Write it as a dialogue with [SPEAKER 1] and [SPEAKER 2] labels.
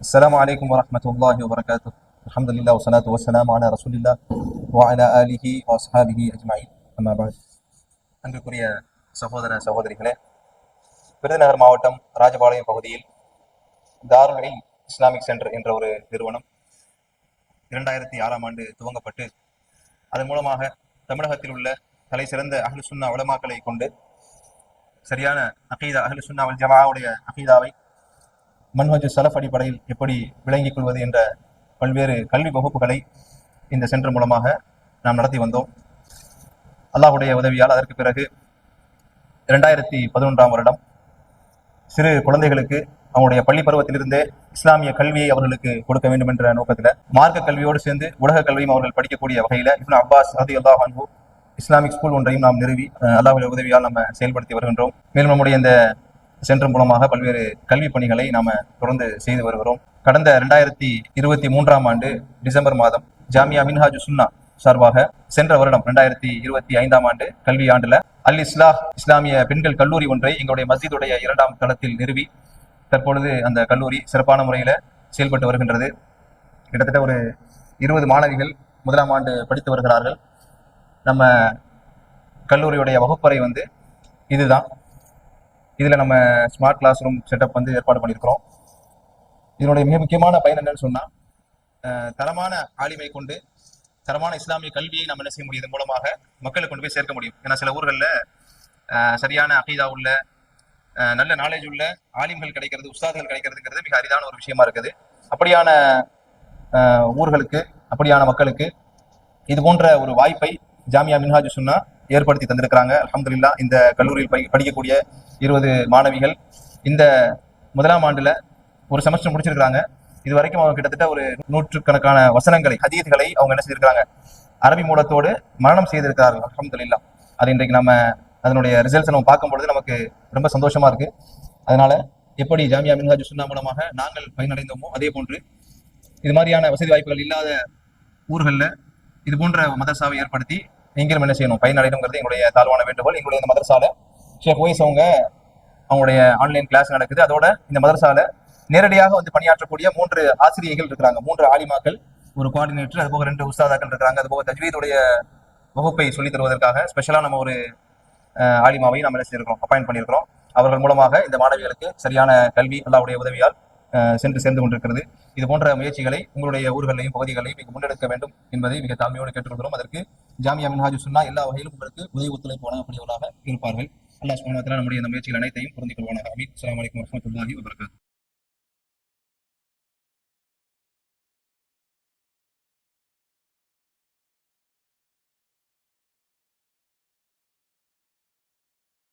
[SPEAKER 1] السلام عليكم ورحمة الله وبركاته. الحمد لله والصلاة والسلام على رسول الله وعلى آله وأصحابه أجمعين. أما بعد. அன்புக்குரிய சகோதர சகோதரிகளே, விருதுநகர் மாவட்டம் ராஜபாளையம் பகுதியில் தாருல் இல்ம் இஸ்லாமிக் சென்டர் என்ற ஒரு நிறுவனம் 2006ஆம் ஆண்டு துவங்கப்பட்டு அதன் மூலமாக தமிழகத்தில் உள்ள தலை சிறந்த அஹ்லு சுன்னா உலமாக்களை கொண்டு சரியான அகீதா அஹ்லு சுன்னா வல் ஜமாவுடைய அகீதாவை மன்ஹஜ் சலஃப் அடிப்படையில் எப்படி விளங்கிக் கொள்வது என்ற பல்வேறு கல்வி வகுப்புகளை இந்த சென்டர் மூலமாக நாம் நடத்தி வந்தோம். அல்லாஹுடைய உதவியால் அதற்கு பிறகு 2011ஆம் வருடம் சிறு குழந்தைகளுக்கு அவங்களுடைய பள்ளி பருவத்திலிருந்தே இஸ்லாமிய கல்வியை அவர்களுக்கு கொடுக்க வேண்டும் என்ற நோக்கத்தில் மார்க்க கல்வியோடு சேர்ந்து உலக கல்வியும் அவர்கள் படிக்கக்கூடிய வகையில் இப்னு அப்பாஸ் ரலியல்லாஹு அன்ஹு இஸ்லாமிக் ஸ்கூல் ஒன்றையும் நாம் நிறுவி அல்லாஹுடைய உதவியால் நம்ம செயல்படுத்தி வருகின்றோம். மேலும் நம்முடைய இந்த சென்டர் மூலமாக பல்வேறு கல்வி பணிகளை நாம தொடர்ந்து செய்து வருகிறோம். கடந்த 2023ஆம் ஆண்டு டிசம்பர் மாதம் ஜாமியா மின்ஹாஜு சுன்னா சார்பாக சென்ற வருடம் 2025ஆம் ஆண்டு கல்வி ஆண்டுல அல் இஸ்லாஹ் இஸ்லாமிய பெண்கள் கல்லூரி ஒன்றை எங்களுடைய மஸ்ஜிதுடைய 2ஆம் தளத்தில் நிறுவி தற்பொழுது அந்த கல்லூரி சிறப்பான முறையில செயல்பட்டு வருகின்றது. கிட்டத்தட்ட ஒரு 20 மாணவிகள் 1ஆம் ஆண்டு படித்து வருகிறார்கள். நம்ம கல்லூரியுடைய வகுப்பறை இதுதான். இதுல நம்ம ஸ்மார்ட் கிளாஸ் ரூம் செட்டப் ஏற்பாடு பண்ணியிருக்கிறோம். இதனுடைய மிக முக்கியமான பயன் என்னன்னு சொன்னா, தரமான ஆலிமை கொண்டு தரமான இஸ்லாமிய கல்வியை நம்ம என்ன செய்ய முடியும், இதன் மூலமாக மக்களுக்கு கொண்டு போய் சேர்க்க முடியும். ஏன்னா சில ஊர்களில் சரியான அகீதா உள்ள நல்ல நாலேஜ் உள்ள ஆலிம்கள் கிடைக்கிறது, உஸ்தாதுகள் கிடைக்கிறதுங்கிறது மிக அரிதான ஒரு விஷயமா இருக்குது. அப்படியான ஊர்களுக்கு, அப்படியான மக்களுக்கு இது போன்ற ஒரு வாய்ப்பை ஜாமியா மின்ஹாஜு சுன்னா ஏற்படுத்தி தந்திருக்கிறாங்க. அல்ஹம்துலில்லாஹ். இந்த கல்லூரியில் படிக்கக்கூடிய 20 மாணவிகள் இந்த 1ஆம் ஆண்டுல ஒரு செமஸ்டர் முடிச்சிருக்காங்க. இது வரைக்கும் அவங்க கிட்டத்தட்ட ஒரு 100கணக்கான வசனங்களை, ஹதீஸ்களை அவங்க என்ன செய்திருக்காங்க, அரபி மூலத்தோடு மரணம் செய்திருக்கிறார்கள். அல்ஹம்துலில்லாஹ். அது இன்றைக்கு நம்ம அதனுடைய ரிசல்ட்ஸ் நம்ம பார்க்கும் பொழுது நமக்கு ரொம்ப சந்தோஷமா இருக்கு. அதனால எப்படி ஜாமியா மின்ஹாஜு சுன்னா மூலமாக நாங்கள் பயனடைந்தோமோ அதே போன்று இது மாதிரியான வசதி வாய்ப்புகள் இல்லாத ஊர்களில் இது போன்ற மதரசாவை ஏற்படுத்தி நீங்களும் என்ன செய்யணும், பயனடையணுங்கிறது எங்களுடைய தாழ்வான வேண்டுகோள். எங்களுடைய இந்த மதரசால ஷேக் ஒய்ஸ் அவங்களுடைய ஆன்லைன் கிளாஸ் நடக்குது. அதோட இந்த மதரசால நேரடியாக பணியாற்றக்கூடிய 3 ஆசிரியர்கள் இருக்கிறாங்க, 3 ஆலிமாக்கள், ஒரு கோஆர்டினேட்டர், அதுபோக 2 உஸ்தாதாக்கள் இருக்கிறாங்க. அதுபோக தஜ்வீதுடைய வகுப்பை சொல்லித் தருவதற்காக ஸ்பெஷலா நம்ம ஒரு ஆலிமாவை நம்ம என்ன செய்திருக்கிறோம், அப்பாயிண்ட் பண்ணியிருக்கிறோம். அவர்கள் மூலமாக இந்த மாணவிகளுக்கு சரியான கல்வி அல்லாஹ்வுடைய உதவியால் சென்று சேர்ந்து கொண்டிருக்கிறது. இது போன்ற முயற்சிகளை உங்களுடைய ஊர்களையும் பகுதிகளையும் மிக முன்னெடுக்க வேண்டும் என்பதை மிக தாழ்மையோடு கேட்டுக்கொள்கிறோம். அதற்கு ஜாமியா மின்ஹாஜு சுன்னா எல்லா வகையிலும் உங்களுக்கு உதவி ஒத்துழைப்பு வழங்கக்கூடியவர்களாக இருப்பார்கள். அல்லாஹ் சுப்ஹானஹு வ தஆலா நம்முடைய இந்த முயற்சிகள் அனைத்தையும் பொருந்திக் கொள்வானாக. ஆமீன். அஸ்ஸலாமு அலைக்கும் வரஹ்மத்துல்லாஹி வபரகாத்துஹு.